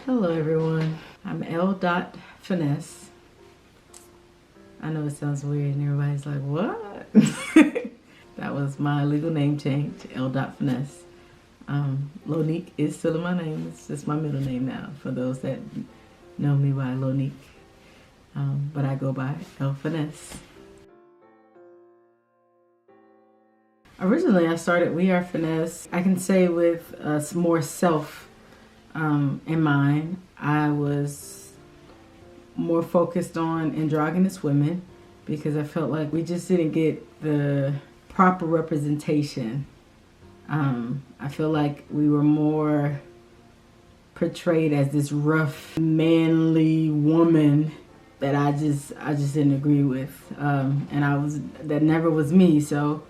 Hello everyone, I'm L.Finesse. I know it sounds weird and everybody's like, what? That was my legal name change, L.Finesse. Lonique is still in my name. It's just my middle name now for those that know me by Lonique. But I go by L.Finesse. Originally I started We Are Finesse, I can say with some more self in mind. I was more focused on androgynous women because I felt like we just didn't get the proper representation. I feel like we were more portrayed as this rough, manly woman that I just didn't agree with, and that never was me. So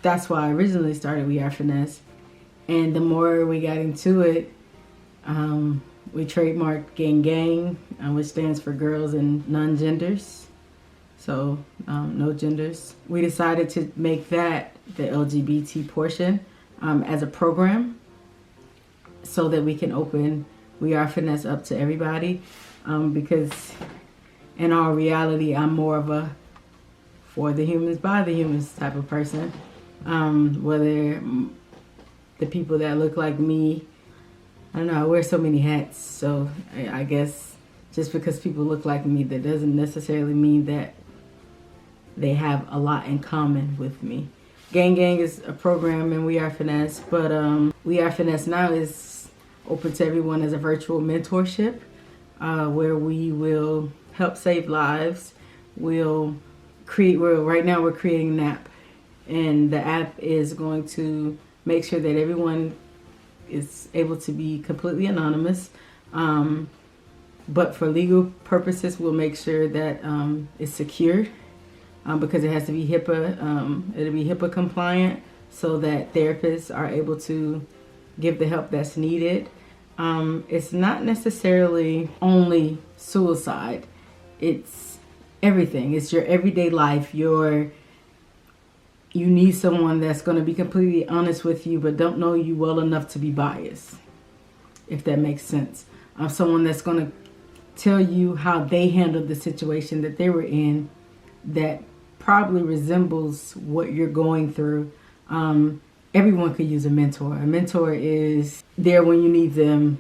that's why I originally started We Are Finesse, and the more we got into it, we trademarked Gang Gang, which stands for girls and non-genders. So no genders. We decided to make that the LGBT portion as a program so that we can open We Are Finesse up to everybody, because in all reality, I'm more of a for the humans, by the humans type of person. Whether the people that look like me, I don't know, I wear so many hats, so I guess just because people look like me, that doesn't necessarily mean that they have a lot in common with me. Gang Gang is a program and We Are Finesse, but We Are Finesse now is open to everyone as a virtual mentorship, where we will help save lives. Right now we're creating an app, and the app is going to make sure that everyone is able to be completely anonymous, but for legal purposes we'll make sure that it's secured, because it has to be HIPAA. It'll be HIPAA compliant so that therapists are able to give the help that's needed. It's not necessarily only suicide, it's everything. It's your everyday life. You need someone that's going to be completely honest with you but don't know you well enough to be biased, if that makes sense. Someone that's going to tell you how they handled the situation that they were in that probably resembles what you're going through. Everyone could use a mentor. A mentor is there when you need them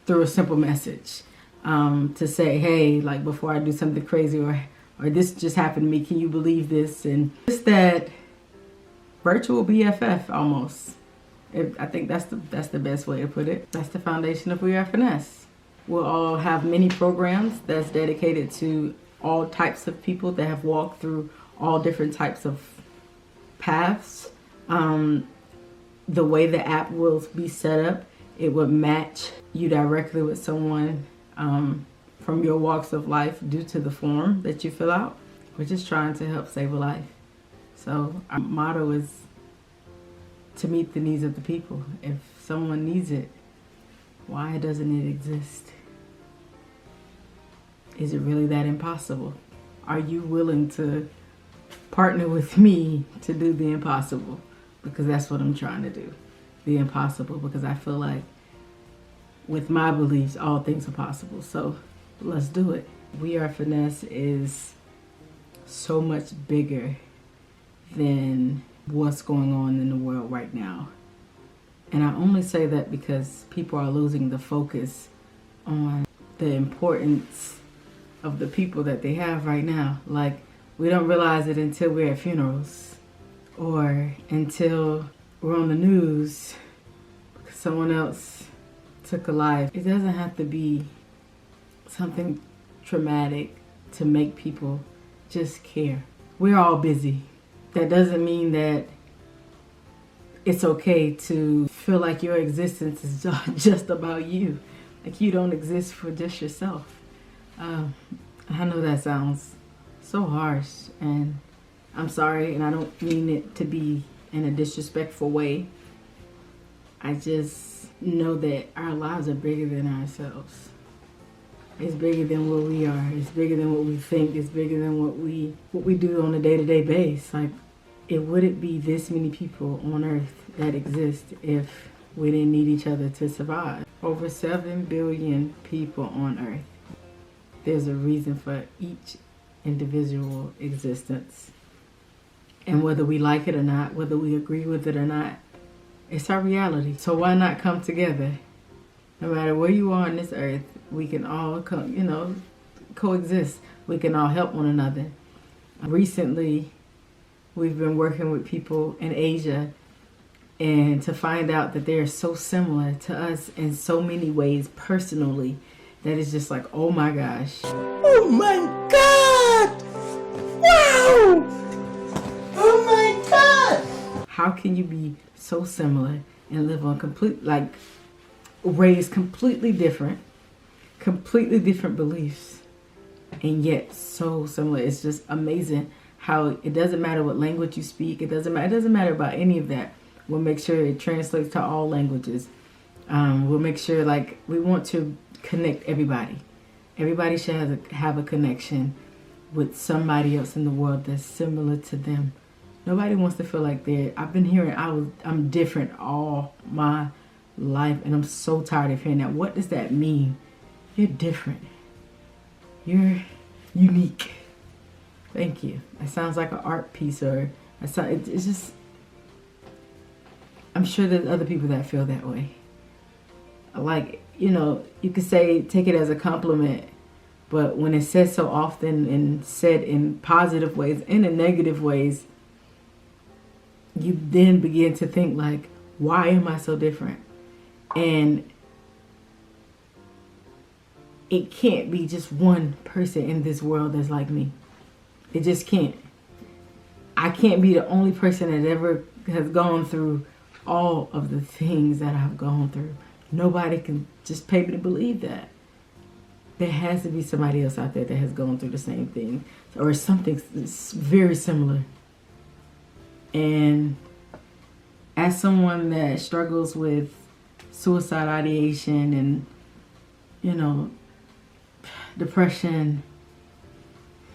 through a simple message, to say, hey, like, before I do something crazy, or this just happened to me, can you believe this? And just that virtual BFF almost. I think that's the best way to put it. That's the foundation of We Are Finesse. We'll all have many programs that's dedicated to all types of people that have walked through all different types of paths. The way the app will be set up, it would match you directly with someone from your walks of life due to the form that you fill out. We're just trying to help save a life. So our motto is to meet the needs of the people. If someone needs it, why doesn't it exist? Is it really that impossible? Are you willing to partner with me to do the impossible? Because that's what I'm trying to do, the impossible, because I feel like with my beliefs, all things are possible. So let's do it. We Are Finesse is so much bigger than what's going on in the world right now. And I only say that because people are losing the focus on the importance of the people that they have right now. Like, we don't realize it until we're at funerals or until we're on the news because someone else took a life. It doesn't have to be something traumatic to make people just care. We're all busy. That doesn't mean that it's okay to feel like your existence is just about you. Like, you don't exist for just yourself. I know that sounds so harsh, and I'm sorry, and I don't mean it to be in a disrespectful way. I just know that our lives are bigger than ourselves. It's bigger than what we are. It's bigger than what we think. It's bigger than what we do on a day-to-day basis. Like, it wouldn't be this many people on earth that exist if we didn't need each other to survive. Over 7 billion people on earth. There's a reason for each individual existence. And whether we like it or not, whether we agree with it or not, it's our reality. So why not come together? No matter where you are on this earth, we can all coexist. We can all help one another. Recently, we've been working with people in Asia, and to find out that they are so similar to us in so many ways personally, that is just like, oh my gosh. Oh my God! Wow! Oh my God! How can you be so similar and live on raised completely different beliefs, and yet so similar? It's just amazing how it doesn't matter what language you speak. It doesn't matter about any of that. We'll make sure it translates to all languages. We'll make sure, we want to connect everybody. Everybody should have a connection with somebody else in the world that's similar to them. Nobody wants to feel like I've been hearing I'm different all my life, and I'm so tired of hearing that. What does that mean? You're different. You're unique. Thank you. That sounds like an art piece, it's just, I'm sure there's other people that feel that way. You could say, take it as a compliment, but when it's said so often and said in positive ways and in negative ways, you then begin to think why am I so different? And it can't be just one person in this world that's like me. It just can't. I can't be the only person that ever has gone through all of the things that I've gone through. Nobody can just pay me to believe that. There has to be somebody else out there that has gone through the same thing or something very similar. And as someone that struggles with suicide ideation and, depression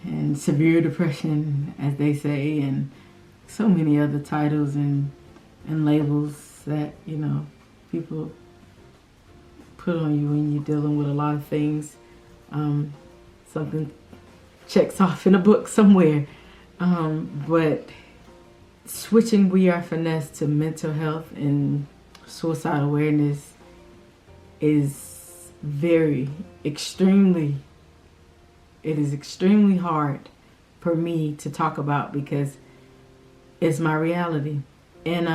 and severe depression, as they say, and so many other titles and labels that, people put on you when you're dealing with a lot of things. Something checks off in a book somewhere. But switching We Are Finesse to mental health and suicide awareness is extremely hard for me to talk about because it's my reality. And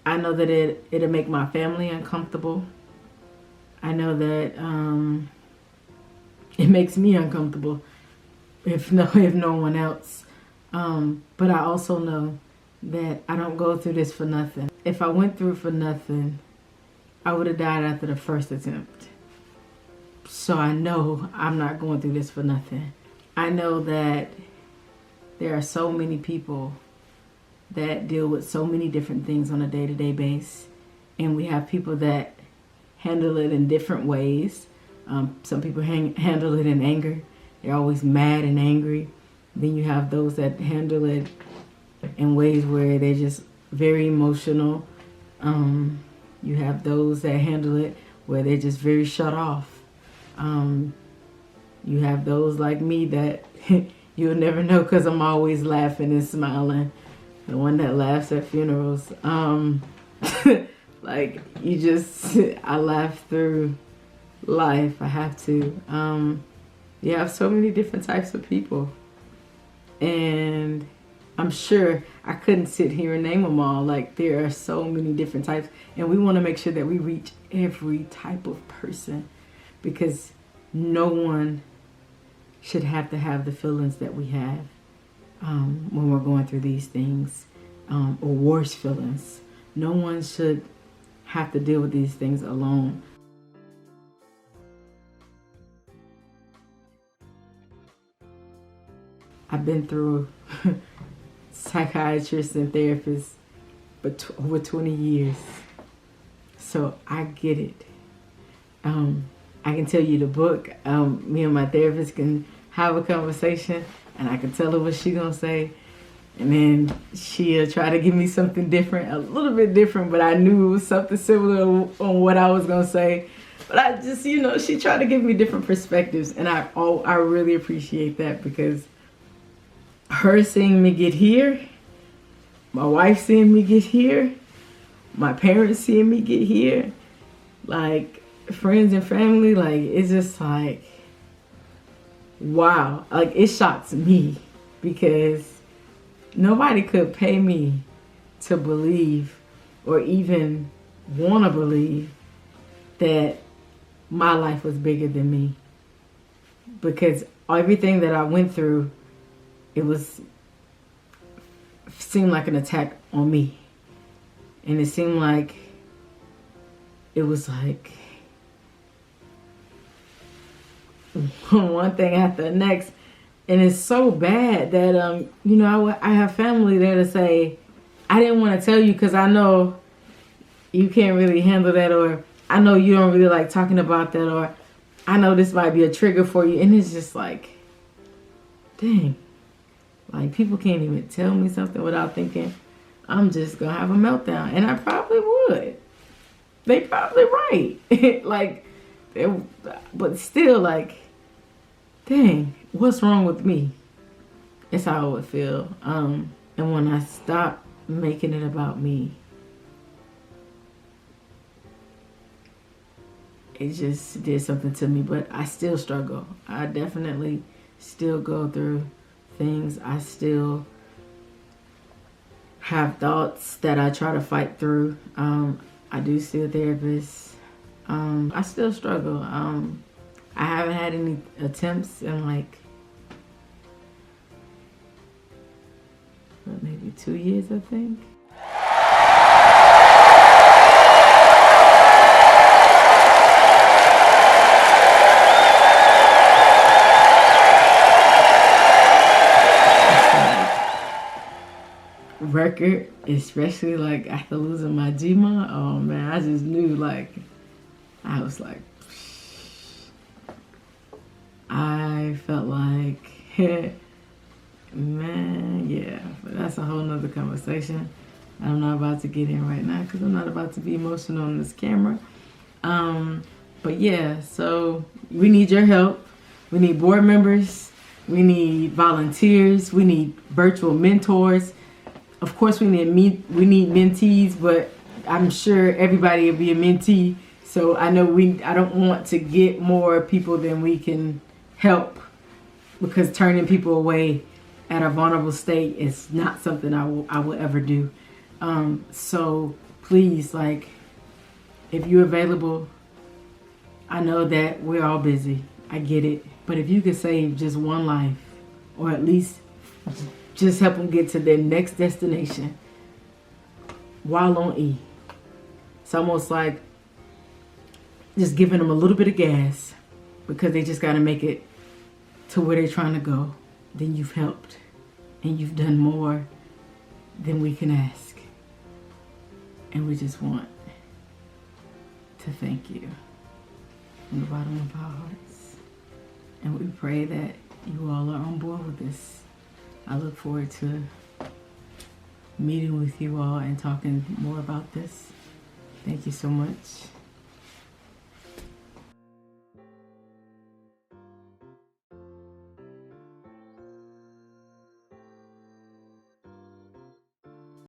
I know that it'll make my family uncomfortable. I know that it makes me uncomfortable if no one else. But I also know that I don't go through this for nothing. If I went through for nothing, I would have died after the first attempt. So I know I'm not going through this for nothing. I know that there are so many people that deal with so many different things on a day-to-day basis. And we have people that handle it in different ways. Some people handle it in anger. They're always mad and angry. Then you have those that handle it in ways where they're just very emotional. You have those that handle it where they're just very shut off. You have those like me that you'll never know because I'm always laughing and smiling. The one that laughs at funerals. I laugh through life. I have to. You have so many different types of people. And I'm sure I couldn't sit here and name them all. There are so many different types. And we want to make sure that we reach every type of person, because no one should have to have the feelings that we have when we're going through these things, or worse feelings. No one should have to deal with these things alone. I've been through psychiatrists and therapists for over 20 years. So I get it. I can tell you the book. Me and my therapist can have a conversation and I can tell her what she's going to say. And then she'll try to give me something different, a little bit different, but I knew it was something similar on what I was going to say. But I just, she tried to give me different perspectives. And I really appreciate that, because her seeing me get here, my wife seeing me get here, my parents seeing me get here, like friends and family, like it's just like, wow. Like it shocks me, because nobody could pay me to believe or even want to believe that my life was bigger than me, because everything that I went through, seemed like an attack on me. And it seemed like it was like one thing after the next. And it's so bad that, I have family there to say, I didn't want to tell you because I know you can't really handle that, or I know you don't really like talking about that, or I know this might be a trigger for you. And it's just like, dang. Like, people can't even tell me something without thinking I'm just going to have a meltdown. And I probably would. They probably right. But still, like, dang, what's wrong with me? That's how I would feel. And when I stopped making it about me, it just did something to me. But I still struggle. I definitely still go through things. I still have thoughts that I try to fight through. I do see a therapist. I still struggle. I haven't had any attempts in maybe 2 years, I think. Record, especially after losing my Gma, oh man, I just knew, I was like, I felt like, man, yeah, but that's a whole nother conversation I'm not about to get in right now, because I'm not about to be emotional on this camera. But yeah, so we need your help. We need board members. We need volunteers. We need virtual mentors. Of course, we need mentees, but I'm sure everybody will be a mentee. So I know I don't want to get more people than we can help, because turning people away at a vulnerable state is not something I will ever do. So please, if you're available, I know that we're all busy. I get it. But if you could save just one life, or at least just help them get to their next destination while on E. It's almost like just giving them a little bit of gas, because they just got to make it to where they're trying to go. Then you've helped, and you've done more than we can ask. And we just want to thank you from the bottom of our hearts. And we pray that you all are on board with this. I look forward to meeting with you all and talking more about this. Thank you so much.